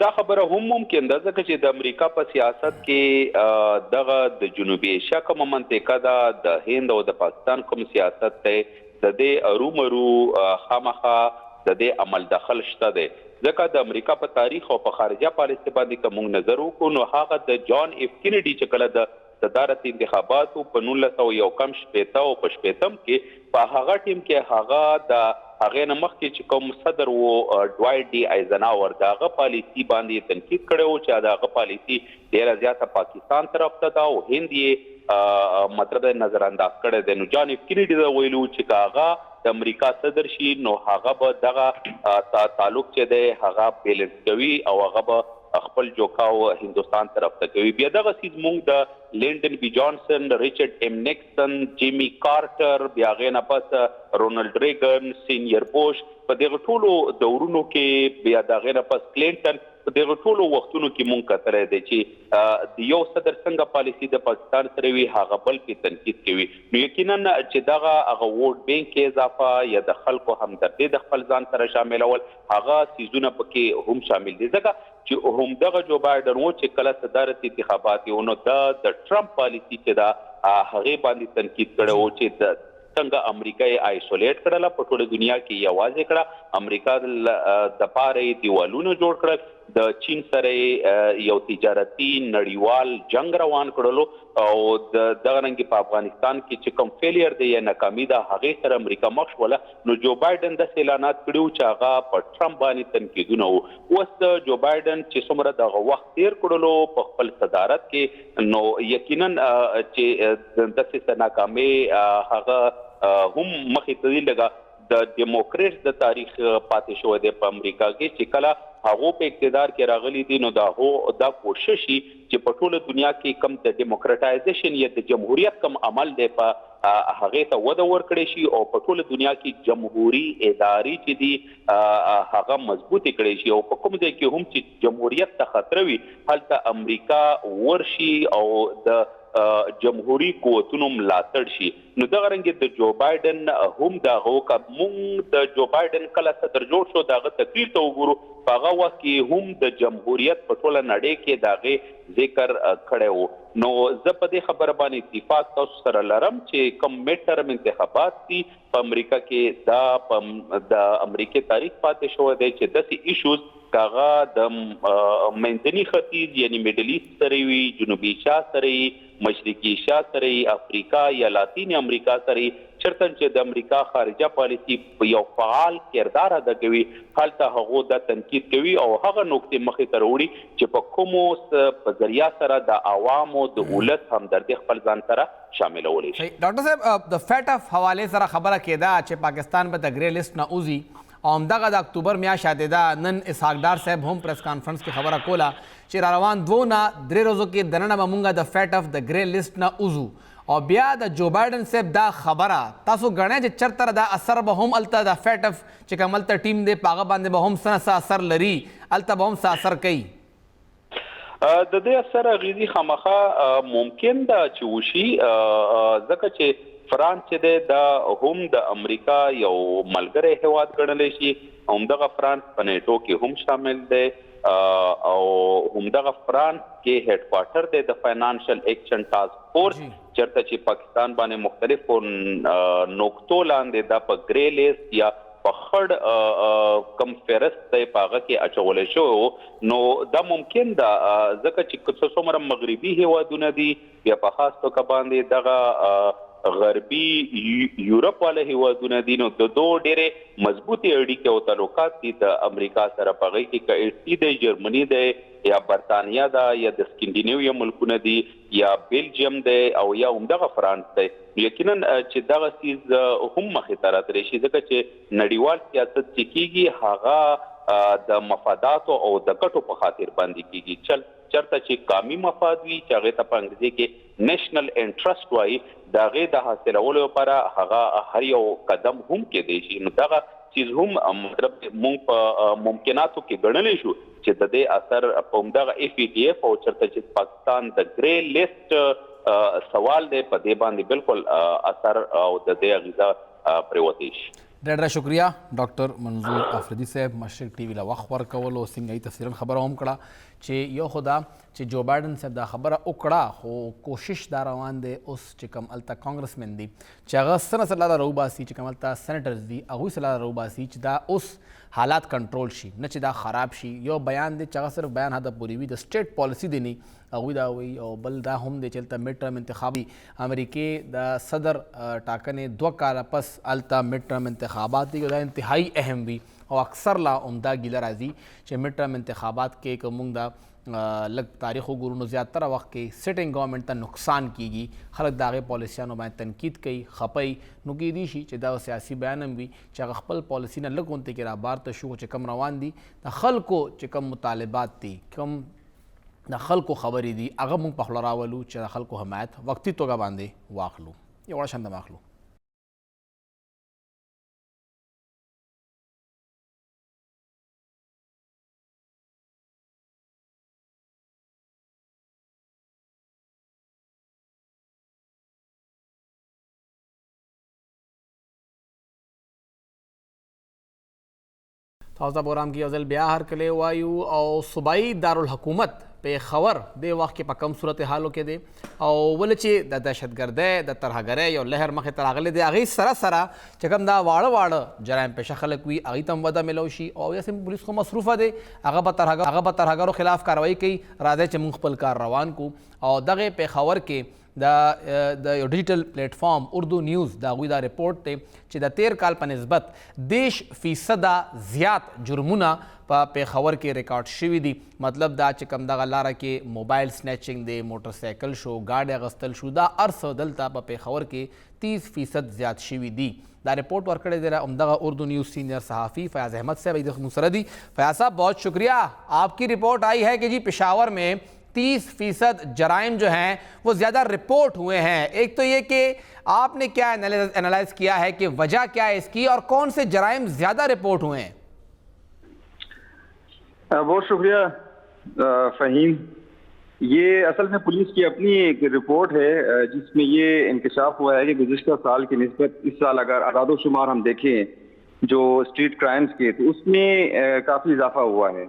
دا خبره هم ممکن ده ځکه چې د امریکا په سیاست کې دغه د جنوبي ایشیا کومه منطقه ده د هند او د پاکستان کوم سیاست دی د دې ارومرو خامخا د دې عمل دخل شته دی ځکه د امریکا په تاریخ او په خارجه پالیسي باندې که موږ نظر وکړو نو هغه د جان اف کینیډي چې کله د صدارت انتخاباتو په 1960 او په 80 کې په هغه ټیم کې هغه د هغې نه مخکې چې کوم صدر و ډوایټ ډي ایزناور د هغه پالیسي باندې تنقید کړی و چې د هغه پالیسي ډېره زیاته پاکستان طرف ته ده او هند یې مطلب نظر انداز کړی دی. نو جان اف کینیډي دا ویلي و چې که هغه د امریکا صدر شي نو هغه به دغه تعلق چې دی هغه بیلنس کوي او هغه به خپل جوکاو هندوستان طرف ته کوي. بیا دغه سیز مونږ د لینډن بی جانسن، ریچارډ ایم نیکسن، جیمی کارټر، بیا هغې نه پس رونالډ ریګن، سینیر بوش، په دغه ټولو دورونو کې بیا د هغې نه پس کلینټن، په دغه ټولو وختونو کې مونږ کتلی دی چې د یو صدر څنګه پالیسي د پاکستان سره وي هغه بل کې تنقید کوي. نو یقینا چې دغه هغه ووټ بینک کې اضافه یا د خلکو همدردي د خپل ځان سره شاملول هغه سیزونه پکې هم شامل دي. ځکه چې همدغه جو بایډن و چې کله صدارت انتخابات یې نو د ټرمپ پالیسي چې دا هغې باندې تنقید کړی و چې د څنګه امریکا یې آیسولیټ کړله، په ټوله دنیا کې یوازې کړه، امریکا د پاره یې دیوالونه جوړ کړل، د چین سره یو تجارتي نړیوال جنگ روان کړلو او دغه رنګې په افغانستان کې چې کوم فیلیر دی یا ناکامي ده هغې سره امریکا مخ شوله. نو جو بایډن داسې اعلانات کړي وو چې هغه په ټرمپ باندې تنقیدونه وو. اوس د جو بایډن چې څومره دغه وخت تیر کړلو په خپل صدارت کې نو یقینا چې داسې څه ناکامۍ هغه هم مخې ته دي. لږه د ډیموکریټ د تاریخ پاتې شوی دی په امریکا کې چې کله هغو په اقتدار کې راغلي دي نو دا کوشش چې په ټوله دنیا کې کم د ډیموکرټایزیشن یا د جمهوریت کم عمل دی په هغې ته وده ورکړی شي او په ټوله دنیا کې جمهوري ادارې چې دي هغه مضبوطې کړی شي او په کوم ځای کې هم چې جمهوریت ته خطره وي هلته امریکا ورشي او د جمهوري قوتونو ملاتړ شي. نو دغه رنګې د جو بایډن هم دغه مونږ د جو بایډن کله صدر جوړ شو دغه تقریر ته وګورو په هغه وخت کې هم د جمهوریت په ټوله نړۍ کې د هغې ذکر کړی و. نو زه په دې خبره باندې اتفاق تاسو سره لرم چې کوم میډ ټرم انتخابات دي په امریکا کې دا د امریکې تاریخ پاتې شوی دی چې داسې ایشوز هغه د منځني ختیځ یعنی میډل ایسټ سره وي، جنوبي ایشیا سره وي، مشرقي ایشیا سره وي، افریقا یا لاتین امریکا سره وي، چېرته چې د امریکا خارجه پالیسي یو فعال کردار ادا کوي هلته هغو دا تنقید کوي او هغه نقطې مخې ته راوړي چې په کومو په ذریعه سره د عوامو د ولس همدردي خپل ځان سره شاملولی شي. ډاکټر صاحب د فیټ اف حوالې سره خبره کېده چې پاکستان به د گرې لیسټ نه وځي او همدغه د اکتوبر میاشت یادېده. نن اسحاق ډار صاحب هم پریس کانفرنس کې خبره کوله چې را روان 2 نه 3 ورځو کې دننه به مونږ د فیټ اف د گرې لیسټ نه وځو او بیا د جو بایډن صاحب دا خبره تاسو ګڼئ چې چرته دا اثر به هم هلته د فیټ اف چې کوم هلته ټیم دی په هغه باندې به هم څه اثر لري، هلته به هم څه اثر کوي؟ د دې اثر اغیزي خامخا ممکن ده چې وشي ځکه چې فرانس چې دی دا هم د امریکا یو ملګری هیواد ګڼلی شي، همدغه فرانس په نیټو کې هم شامل دی او همدغه فرانس کې هیډ کوارټر دی د فاینانشل ایکشن ټاسک فورس چېرته چې پاکستان باندې مختلفو نقطو لاندې دا په ګرې لیسټ یا په خړ کم فهرست دی په هغه کې اچولی شوی. نو دا ممکن ده ځکه چې څومره مغربي هیوادونه دي بیا په خاص توګه باندې دغه غربي یورپ والا هیوادونه دي نو د دو ډېرې مضبوطې اړیکې او تعلقات دي د امریکا سره په هغې کې که ایټلي دی، جرمني دی یا برطانیه ده یا د سکینډینیویا ملکونه دي یا بیلجیم دی او یا همدغه فرانس دی. یقینا چې دغه څیز هم مخې ته راتلی شي ځکه چې نړیوال سیاست چې کیږي هغه د مفاداتو او د ګټو په خاطر باندې کیږي. چرته چې قومي مفاد وي چې هغې ته په انګریزي کې نیشنل انټرسټ وایي د هغې د حاصلولو لپاره هغه هر یو قدم هم کیدی شي. نو دغه چیز هم مطلب موږ په ممکناتو کې ګڼلی شو چې د دې اثر په همدغه اف ای ټي اف او چرته چې پاکستان د ګرې لیسټ سوال دی په دې باندې بالکل اثر او د دې اغیزه پرېوتی شي. ډېر شکریہ ډاکټر منظور افریدي صاحب مشرق ټي وي له وخت ورکولو څنګه یې تفصیلا خبره هم کړه چې یو خو دا چې جو بایډن صاحب دا خبره وکړه خو کوشش دا روان دی اوس چې کوم هلته کانګرسمین دي چې هغه څه نه څه لاره راوباسي چې کوم هلته سینیټرز دي هغوی څه لاره راوباسي چې دا اوس حالات کنټرول شي نه چې دا خراب شي. یو بیان دی چې هغه صرف بیان حد پورې وي د سټیټ پالیسي دی نه هغوی دا وایي او بل دا هم دی چې هلته میډ ټرم انتخابي امریکې د صدر ټاکنې 2 کاله پس هلته میډ ټرم انتخابات دي دا انتهایی اهم وي او اکثر لا عمدہ گیله راځي چې مډ ټرم انتخابات کې که موږ د لږ تاریخ وګورو نو زیاتره وخت کې سټینګ ګورنمنټ ته نقصان کیږي، خلک د هغې پالیسیانو باندې تنقید کوي، خپوي. نو کیدای شي چې دا سیاسي بیان هم وي چې هغه خپل پالیسي نه لږ غونتې کې رابارته شو چې کم روان دي د خلکو چې کم مطالبات دي، کم د خلکو خبرې دي، هغه موږ په خوله راولو چې د خلکو حمایت وقتي توګه باندې واخلو. یو وړه شنده واخلو. تازه بورام کې یو ځل بیا هرکلی وایو او صوبایي دارالحکومت پیښور دې وخت کې په کم صورتحالو کې دی او ولې چې د دهشتګردۍ د ترهګرۍ یو لهر مخې ته راغلی دی، هغې سره سره چې کوم دا واړه واړه جرایم پیشه خلک وي هغوی ته هم وده میلو شي او داسې پولیس خو مصروفه دی، هغه به ترهګرو خلاف کاروایي کوي. راځئ چې موږ خپل کار روان کو او دغې پیښور کې د یو ډیجیټل پلیټ فارم اردو نیوز د هغوی دا رپورټ دی چې د تیر کال په نسبت 10% زیات جرمونه په پیښور کې ریکارډ شوي دي. مطلب دا چې کوم دغه لاره کې موبایل سنیچنګ دی، موټر سایکل شو، گاډي اغوستل شو، دا هر څه دلته په پیښور کې 30% زیات شوي دي. دا رپورٹ ورکړی دی همدغه اردو نیوز سینئر صحافی فیاض احمد صاحب ادھر سره دی. فیاض صاحب بہت شکریہ، آپ کی رپورٹ آئی ہے کہ جی پشاور میں 30% جرائم جو ہیں وہ زیادہ رپورٹ ہوئے ہیں. ایک تو یہ کہ آپ نے کیا انالائز کیا ہے کہ وجہ کیا ہے اس کی اور کون سے جرائم زیادہ رپورٹ ہوئے ہیں؟ بہت شکریہ فہیم. یہ اصل میں پولیس کی اپنی ایک رپورٹ ہے جس میں یہ انکشاف ہوا ہے کہ گزشتہ سال کی نسبت اس سال اگر اعداد و شمار ہم دیکھیں جو اسٹریٹ کرائمز کے تو اس میں کافی اضافہ ہوا ہے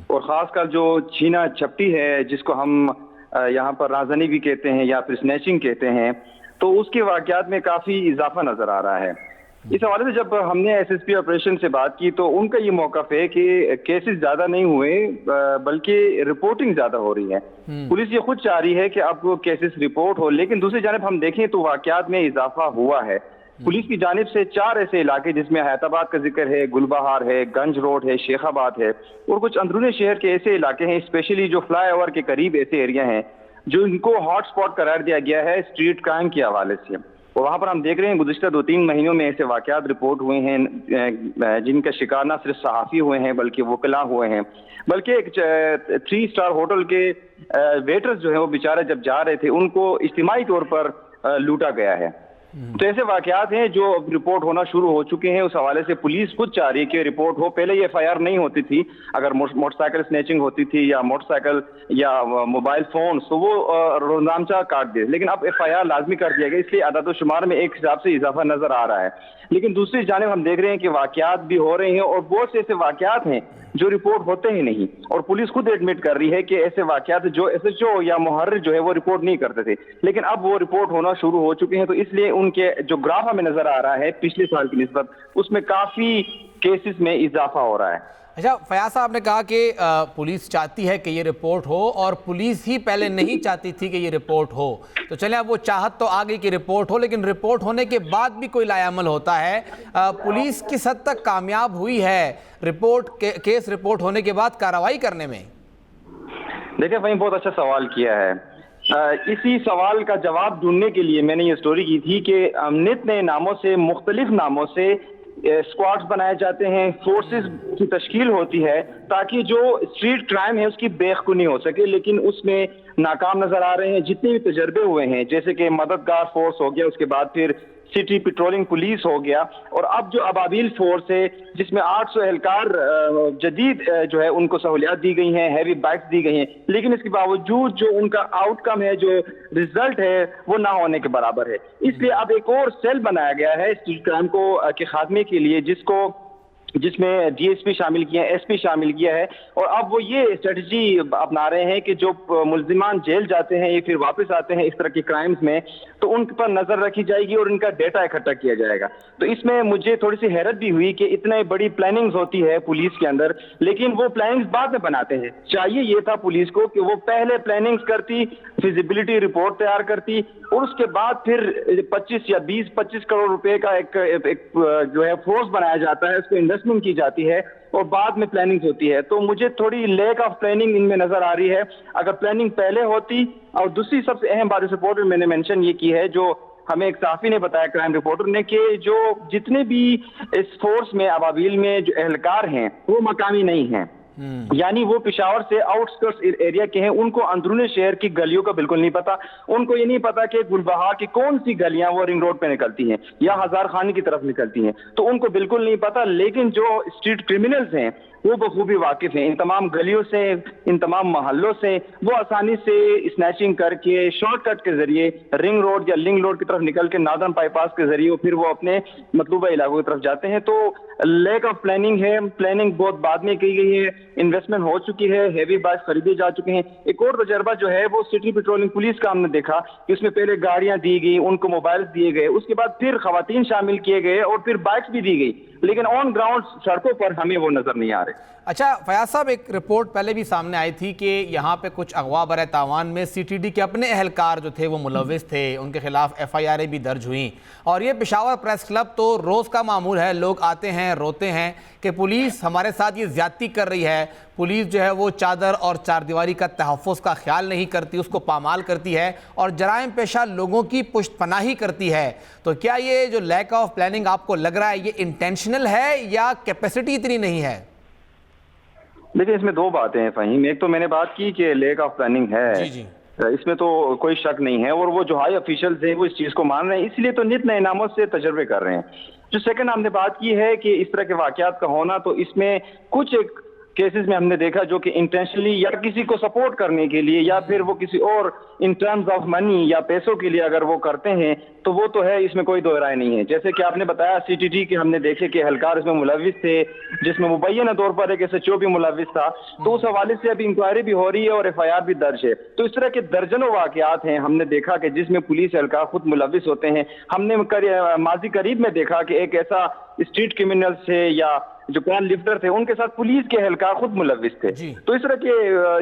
اور خاص کر جو چھینا چھپٹی ہے جس کو ہم یہاں پر رازنی بھی کہتے ہیں یا پھر سنیچنگ کہتے ہیں تو اس کے واقعات میں کافی اضافہ نظر آ رہا ہے. اس حوالے سے جب ہم نے ایس ایس پی آپریشن سے بات کی تو ان کا یہ موقف ہے کہ کیسز زیادہ نہیں ہوئے بلکہ رپورٹنگ زیادہ ہو رہی ہے. پولیس یہ خود چاہ رہی ہے کہ اب کیسز رپورٹ ہو، لیکن دوسری جانب ہم دیکھیں تو واقعات میں اضافہ ہوا ہے. پولیس کی جانب سے 4 ایسے علاقے جس میں حیات آباد کا ذکر ہے، گل بہار ہے، گنج روڈ ہے، شیخ آباد ہے اور کچھ اندرون شہر کے ایسے علاقے ہیں اسپیشلی جو فلائی اوور کے قریب ایسے ایریا ہیں جو ان کو ہاٹ سپاٹ قرار دیا گیا ہے اسٹریٹ کرائم کے حوالے سے. اور وہاں پر ہم دیکھ رہے ہیں گزشتہ 2-3 مہینوں میں ایسے واقعات رپورٹ ہوئے ہیں جن کا شکار نہ صرف صحافی ہوئے ہیں بلکہ وکلاء ہوئے ہیں، بلکہ ایک 3 اسٹار ہوٹل کے ویٹرز جو ہیں وہ بیچارے جب جا رہے تھے ان کو اجتماعی طور پر لوٹا گیا ہے. تو ایسے واقعات ہیں جو رپورٹ ہونا شروع ہو چکے ہیں. اس حوالے سے پولیس خود چاہ رہی ہے کہ رپورٹ ہو. پہلے یہ ایف آئی آر نہیں ہوتی تھی، اگر موٹر سائیکل سنیچنگ ہوتی تھی یا موٹر سائیکل یا موبائل فونز تو وہ روزنامچہ کاٹ دے، لیکن اب ایف آئی آر لازمی کر دیا گیا، اس لیے اعداد و شمار میں ایک حساب سے اضافہ نظر آ رہا ہے. لیکن دوسری جانب ہم دیکھ رہے ہیں کہ واقعات بھی ہو رہے ہیں اور بہت سے ایسے واقعات ہیں جو رپورٹ ہوتے ہی نہیں اور پولیس خود ایڈمٹ کر رہی ہے کہ ایسے واقعات جو ایس ایچ او یا محرر جو ہے وہ رپورٹ نہیں کرتے تھے لیکن اب وہ رپورٹ ہونا شروع ہو چکے ہیں. تو اس لیے ان کے جو گراف ہمیں نظر آ رہا ہے پچھلے سال کی نسبت اس میں کافی کیسز میں اضافہ ہو رہا ہے. اچھا فیاض صاحب نے کہا کہ پولیس چاہتی ہے کہ یہ رپورٹ ہو اور پولیس ہی پہلے نہیں چاہتی تھی کہ یہ رپورٹ ہو، تو چلیں اب وہ چاہت تو آ گئی کہ رپورٹ ہو، لیکن رپورٹ ہونے کے بعد بھی کوئی لایا عمل ہوتا ہے. پولیس کس حد تک کامیاب ہوئی ہے کیس رپورٹ ہونے کے بعد کارروائی کرنے میں؟ دیکھیں بھائی بہت اچھا سوال کیا ہے. اسی سوال کا جواب ڈھونڈنے کے لیے میں نے یہ سٹوری کی تھی کہ نت نئے ناموں سے مختلف ناموں سے اسکواڈز بنائے جاتے ہیں، فورسز کی تشکیل ہوتی ہے تاکہ جو اسٹریٹ کرائم ہے اس کی بے خونی ہو سکے، لیکن اس میں ناکام نظر آ رہے ہیں. جتنے بھی تجربے ہوئے ہیں جیسے کہ مددگار فورس ہو گیا، اس کے بعد پھر سٹی پیٹرولنگ پولیس ہو گیا اور اب جو ابابیل فورس ہے جس میں 800 اہلکار جدید جو ہے ان کو سہولیات دی گئی ہیں، ہیوی بائکس دی گئی ہیں، لیکن اس کے باوجود جو ان کا آؤٹ کم ہے، جو رزلٹ ہے وہ نہ ہونے کے برابر ہے. اس لیے اب ایک اور سیل بنایا گیا ہے اسٹریٹ کرائم کو کے خاتمے کے لیے جس میں ڈی ایس پی شامل کیا ہے، ایس پی شامل کیا ہے اور اب وہ یہ اسٹریٹجی اپنا رہے ہیں کہ جو ملزمان جیل جاتے ہیں یا پھر واپس آتے ہیں اس طرح کے کرائمز میں تو ان پر نظر رکھی جائے گی اور ان کا ڈیٹا اکٹھا کیا جائے گا. تو اس میں مجھے تھوڑی سی حیرت بھی ہوئی کہ اتنے بڑی پلاننگز ہوتی ہے پولیس کے اندر لیکن وہ پلاننگز بعد میں بناتے ہیں. چاہیے یہ تھا پولیس کو کہ وہ پہلے پلاننگز کرتی، فیزیبلٹی رپورٹ تیار کرتی اور اس کے بعد پھر 25 یا 20-25 کروڑ روپے کا ایک جو ہے فورس بنایا جاتا ہے، اس کو انویسٹمنٹ کی جاتی ہے اور بعد میں پلاننگ ہوتی ہے. تو مجھے تھوڑی لیک آف پلاننگ ان میں نظر آ رہی ہے. اگر پلاننگ پہلے ہوتی. اور دوسری سب سے اہم بات اس رپورٹ میں نے مینشن یہ کی ہے, جو ہمیں ایک صحافی نے بتایا, کرائم رپورٹر نے, کہ جو جتنے بھی اس فورس میں ابابیل میں جو اہلکار ہیں وہ مقامی نہیں ہیں, یعنی وہ پشاور سے آؤٹ اسکرٹس ایریا کے ہیں. ان کو اندرون شہر کی گلیوں کا بالکل نہیں پتا. ان کو یہ نہیں پتا کہ گلبہار کی کون سی گلیاں وہ رنگ روڈ پہ نکلتی ہیں یا ہزار خانی کی طرف نکلتی ہیں, تو ان کو بالکل نہیں پتا. لیکن جو اسٹریٹ کرمنلز ہیں وہ بخوبی واقف ہیں ان تمام گلیوں سے, ان تمام محلوں سے. وہ آسانی سے اسنیچنگ کر کے شارٹ کٹ کے ذریعے رنگ روڈ یا لنک روڈ کی طرف نکل کے نادن بائی پاس کے ذریعے پھر وہ اپنے مطلوبہ علاقوں کی طرف جاتے ہیں. تو لیک آف پلاننگ ہے. پلاننگ بہت بعد میں کی گئی ہے, انویسٹمنٹ ہو چکی ہے, ہیوی بائک خریدے جا چکے ہیں. ایک اور تجربہ جو ہے وہ سٹی پیٹرولنگ پولیس کا ہم نے دیکھا کہ اس میں پہلے گاڑیاں دی گئی, ان کو موبائل دیے گئے, اس کے بعد پھر خواتین شامل کیے گئے اور پھر بائکس بھی دی گئی, لیکن آن گراؤنڈ سڑکوں پر ہمیں وہ نظر نہیں آ رہے. اچھا فیاض صاحب, ایک رپورٹ پہلے بھی سامنے آئی تھی کہ یہاں پہ کچھ اغوا برائے تاوان میں سی ٹی ڈی کے اپنے اہلکار جو تھے وہ ملوث تھے, ان کے خلاف ایف آئی آریں بھی درج ہوئیں. اور یہ پشاور پریس کلب تو روز کا معمول ہے, لوگ آتے ہیں روتے ہیں کہ پولیس ہمارے ساتھ یہ زیادتی کر رہی ہے, پولیس جو ہے وہ چادر اور چار دیواری کا تحفظ کا خیال نہیں کرتی, اس کو پامال کرتی ہے اور جرائم پیشہ لوگوں کی پشت پناہی کرتی ہے. تو کیا یہ جو لیک آف پلاننگ آپ کو لگ رہا ہے یہ انٹینشنل ہے یا کیپیسٹی اتنی نہیں ہے؟ لیکن اس میں دو باتیں ہیں فہیم. ایک تو میں نے بات کی کہ لیک آف پلاننگ ہے, اس میں تو کوئی شک نہیں ہے, اور وہ جو ہائی افیشلز ہیں وہ اس چیز کو مان رہے ہیں, اس لیے تو نت نئے ناموں سے تجربے کر رہے ہیں. جو سیکنڈ ہم نے بات کی ہے کہ اس طرح کے واقعات کا ہونا, تو اس میں کچھ ایک کیسز میں ہم نے دیکھا جو کہ انٹینشنلی یا کسی کو سپورٹ کرنے کے لیے یا پھر وہ کسی اور ان ٹرمز آف منی یا پیسوں کے لیے اگر وہ کرتے ہیں تو وہ تو ہے, اس میں کوئی دو رائے نہیں ہے. جیسے کہ آپ نے بتایا سی ٹی ٹی کے ہم نے دیکھے کہ اہلکار اس میں ملوث تھے, جس میں مبینہ طور پر ایک ایس ایچ او بھی ملوث تھا. تو اس حوالے سے ابھی انکوائری بھی ہو رہی ہے اور ایف آئی آر بھی درج ہے. تو اس طرح کے درجنوں واقعات ہیں ہم نے دیکھا کہ جس میں پولیس اہلکار خود ملوث ہوتے ہیں. ہم نے ماضی قریب میں دیکھا کہ ایک ایسا اسٹریٹ کرمنل سے یا جو کون لفٹر تھے ان کے ساتھ پولیس کے اہلکار خود ملوث تھے. تو اس طرح کے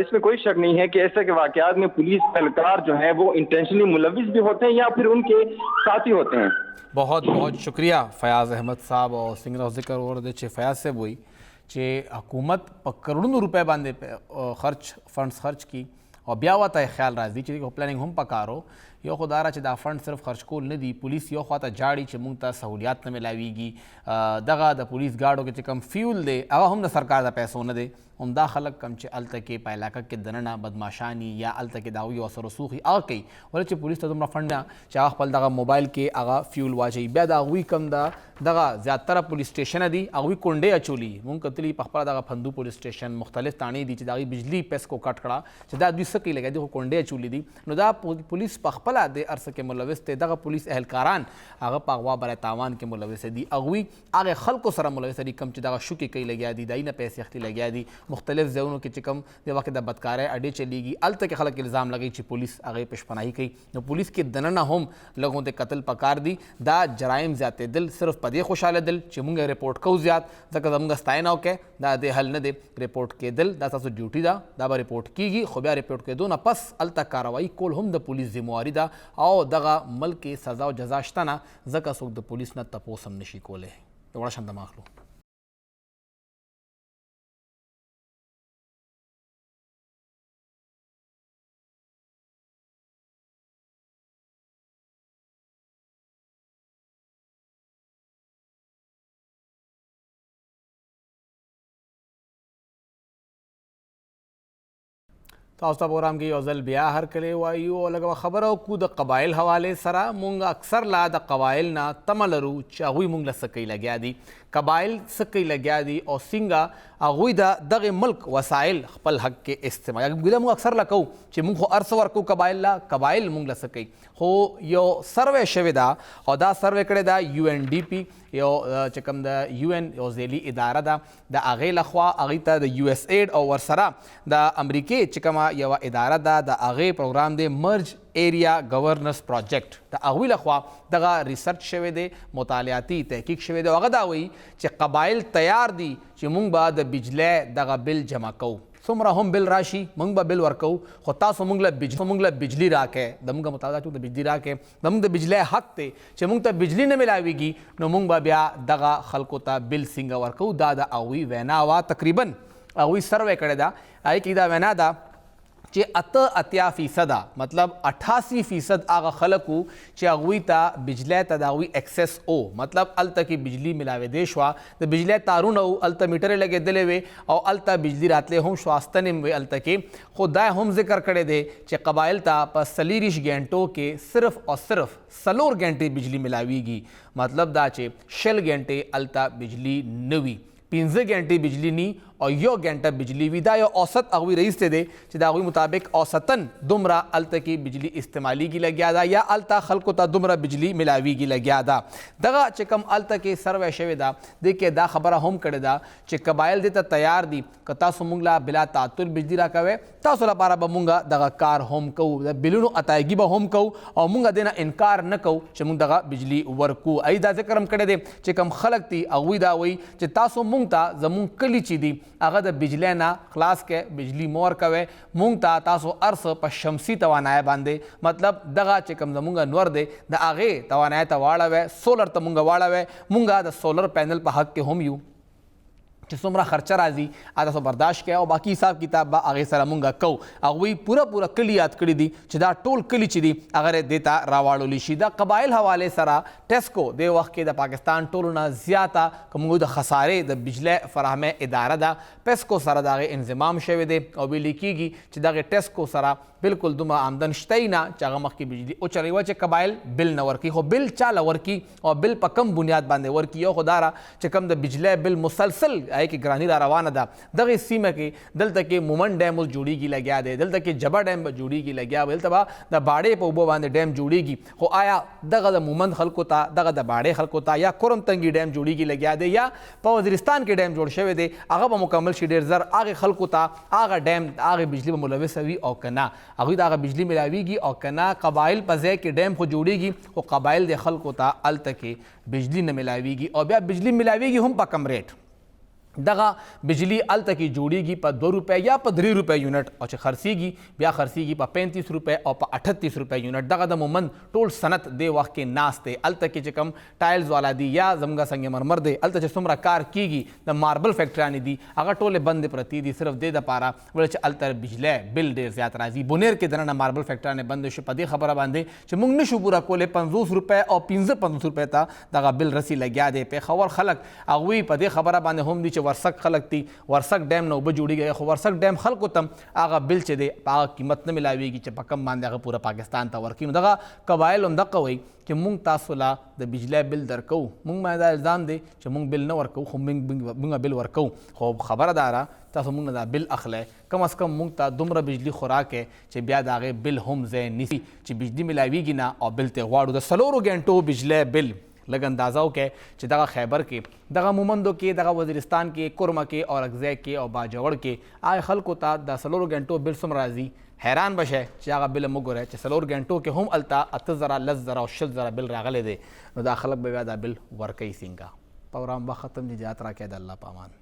اس میں کوئی شک نہیں ہے کہ ایسے کے واقعات میں پولیس اہلکار جو ہیں وہ انٹینشنلی ملوث بھی ہوتے ہیں یا پھر ان کے ساتھی ہوتے ہیں. بہت بہت شکریہ فیاض احمد صاحب. اور سنگر ذکر اور دے فیاض سے وہی کہ حکومت کروڑوں روپے باندھے فنڈس خرچ کی اور بیا ہوا تھا خیال راځي چې پلاننگ هم پکارو یو خو دا را چې دا فنډ صرف خرچ کول نه دي, پولیس یو خواته جاړي چې موږ ته سہولیات نه ملاویږي, دغه د پولیس ګاډو کې چې کم فیول دی هغه هم د سرکار د پیسو نه دی. همدا خلک کم چې هلته کې په علاقه کې دننه بدماشاني یا هلته کې د هغوی یو اثر رسوخي هغه کوي, ولې چې پولیس ته دومره فنډ نه چې هغه خپل دغه موبایل کې هغه فیول واچوي. بیا د هغوی کم دغه زیاتره پولیس سټیشنه دي هغوی کونډې اچولي. مونږ کتلي په خپله دغه پندو پولیس سټیشن مختلف تاڼې دي چې د هغوی بجلي پیس کو کټ کړه چې دا دوی څه کوي لګیا دي خو کونډې اچولي دي. نو دا پولیس په خپله د هر څه کې ملوث دی. دغه پولیس اهلکاران هغه په اغوا برای تاوان کې ملوث دي, هغوی هغه خلکو سره ملوث دي کم چې دغه شوکې کوي لګیا دي, دای نه پیسې اخلي لګیا دي. مختلف ځایونو کې چې کوم د وخت د بدکارۍ اډې چلیږي هلته کې خلک الزام لګوي چې پولیس هغې پشپناهي کوي. نو پولیس کې دننه هم لږ غوندې قتل پکار دي. دا جرایم زیاتېدل صرف په دې خوشحالېدل چې موږ رپورټ کوو زیات, ځکه زموږ ستاینه وکړئ دا د حل نه دی. رپورټ کېدل دا ستاسو ډیوټي ده, دا به رپورټ کېږي, خو بیا رپورټ کېدو نه پس هلته کاروایي کول هم د پولیس ذمواري ده او دغه ملک کې سزا او جزا شته نه, ځکه څوک د پولیس نه تپوس هم نشي کولی. یو وړه شندمه اخلو. تاسو ته پروګرام کې یو ځل بیا هرکلی وایو او لږه خبره وکړو د قبایل حوالې سره. مونږ اکثر لا د قبایل نه تمه لرو چې هغوی مونږ له څه کوي لګیا دي, قبایل څه کوي لګیا دي او څنګه هغوی د دغه ملک وسایل خپل حق کې استعمال. ګیله مونږ اکثر لا کوو چې مونږ خو هر څه ورکوو قبایل لا, قبایل مونږ له څه کوي. خو یو سروې شوې ده او دا سروې کړې ده یو این ډي پي, یو چې کوم د یو این یو ځایلي اداره ده د هغې لخوا, هغې ته د یو ایس ایډ او ورسره د امریکې چې کومه یوه اداره ده د هغې پروګرام دی مرج ایریا گورننس پروجیکټ د هغوی لخوا دغه ریسرچ شوی دی، مطالعاتي تحقیق شوی دی او هغه دا وایي چې قبایل تیار دي چې موږ به د بجلی دغه بل جمع کوو. څومره هم بل راشي موږ به بل ورکوو، خو تاسو موږ له بجلی راکړئ، د موږ مطابق د بجلی راکړئ، د موږ د بجلی حق دی چې موږ ته بجلی نه ملاویږي نو موږ به بیا دغه خلکو ته بل څنګه ورکوو. دا د هغوی وینا وه، تقریبا هغوی سروې کړې ده، هغې کې دا وینا ده چې 88% مطلب 88% هغه خلک وو چې هغوی ته بجلی ته د هغوی اکسس او مطلب هلته کې بجلی ملاوېدی شوه، د بجلی تارونه وو، هلته میټرې لګېدلې وې او هلته بجلی راتلی هم شوه، ستنې هم وې هلته کې. خو دا هم ذکر کړی دی چې قبایل ته په 40 غنټو کې صرف او صرف 4 غنټې بجلی ملاویږي، مطلب دا چې 6 غنټې هلته بجلی نه وي، 15 غنټې بجلی نی او 1 غنټه بجلی وي. دا یو اوسط هغوی رئیس ته دی چې د هغوی مطابق اوسطاً دومره هلته کې بجلی استعمالیږي لګیا ده یا هلته خلکو ته دومره بجلی ملاویږي لګیا ده. دغه چې کوم هلته کې سروې شوې ده دې کې دا خبره هم کړې ده چې قبایل دې ته تیار دي که تاسو موږ له بلا تعطل بجلی راکوئ، تاسو لپاره به موږ دغه کار هم کوو، د بلونو اتایګي به هم کوو او موږ دې نه انکار نه کوو چې موږ دغه بجلی ورکو. ای دا ذکر هم کړی دی چې کوم خلک دي هغوی دا وایي چې تاسو موږ ته زموږ کلي چې دي هغه د بجلی نه خلاص کې بجلی مور کوي، موږ ته تاسو ارس په شمسي توانایي باندې مطلب دغه چې کوم زموږ نور دی د هغې توانایي ته واړوئ، سولر ته موږ واړوئ، موږ د سولر پینل په حق کې هم یو چې څومره خرچه راځي هغه تاسو برداشت کړئ او باقي حساب کتاب به هغې سره مونږ کوو. هغوی پوره کلي یاد کړي دي چې دا ټول کلي چې دي هغه دې ته راواړولی شي. دا قبایل حوالې سره ټیسکو د وخت کې د پاکستان ټولو نه زیاته که موږ د خسارې د بجلی فراهمۍ اداره ده، پیسکو سره د هغې انضمام شوی دی او ویلې کېږي چې دغې ټیسکو سره بالکل دومره آمدن شته یې نه چې هغه مخکې بجلی اوچلوي وه چې قبایل بل نه ورکوي. خو بل چاله ورکي او بل په کم بنیاد باندې ورکي. یو خو دا را چې کوم د بجلی بل مسلسل هغې کې ګراني را روانه ده، دغې سیمه کې دلته کې مومن ډیم اوس جوړېږي لګیا دی، دلته کې جبه ډیم به جوړېږي لګیا به، دلته به د باړې په اوبو باندې ډیم جوړېږي. خو آیا دغه د مومند خلکو ته دغه د باړې خلکو ته یا کورم تنګي ډیم جوړېږي لګیا دی یا په وزیرستان کې ډیم جوړ شوی دی هغه به مکمل شي ډېر زر هغې خلکو ته هغه ډیم هغې بجلي به ملوثه وي او که نه هغوی د هغه بجلي ملاویږي او که نه قبایل په ځای کې ډیم خو جوړېږي خو قبایل د خلکو ته هلته کې بجلي نه ملاویږي او بیا بجلي ملاویږي هم په کم ریټ. دغه بجلی هلته کې جوړېږي په 2 روپۍ یا په 3 روپۍ یونټ او چې خرڅېږي بیا خرڅېږي په 35 روپۍ او په 38 روپۍ یونټ. دغه د مومند ټول صنعت دې وخت کې ناست دی. هلته کې چې کوم ټایلز والا دي یا زموږ سنگ مرمر دی هلته چې څومره کار کېږي د ماربل فیکټریانې دي هغه ټولې بندې پرتې دي صرف دې دپاره ولې چې هلته بجلی بل ډېر زیات راځي. بونیر کې دننه ماربل فیکټریانې بندې شو په دې خبره باندې چې موږ نشو پوره کولی 50 روپۍ او 55 روپۍ ته دغه بل رسي لګیا دی. پېښور خلک هغوی په دې خبره باندې هم دي چې ورسک خلک دي ورسک ډیم نه اوبه جوړېږي خو ورسک ډیم خلکو ته هغه بل چې دی په هغه قیمت نه ملاویږي چې په کم باندې هغه پوره پاکستان ته ورکوي. نو دغه قبایل هم دغه وایي چې موږ تاسو له د بجلی بل درکوو، موږ باندې دا الزام دی چې موږ بل نه ورکوو خو موږ بل ورکوو. خو خبره دا ده تاسو موږ نه دا بل اخلی کم از کم موږ ته دومره بجلی خوراکئ چې بیا د هغې بل هم ځای نیسي چې بجلی ملاویږي نه او بل ته غواړو. د 4 غنټو بجلی بل لږ اندازه وکړئ چې دغه خیبر کې دغه مومندو کې دغه وزیرستان کې کورمه کې او اورکزۍ کې او باجوړ کې هغه خلکو ته د 4 غنټو بل څومره راځي حیران بشئ چې هغه بل هم وګورئ چې 4 غنټو کې هم هلته 8,000 10,000 او 6,000 بل راغلی دی. نو دا خلک به بیا دا بل ورکوي څنګه. پروګرام به ختم دی. جات راکړئ د الله په امان.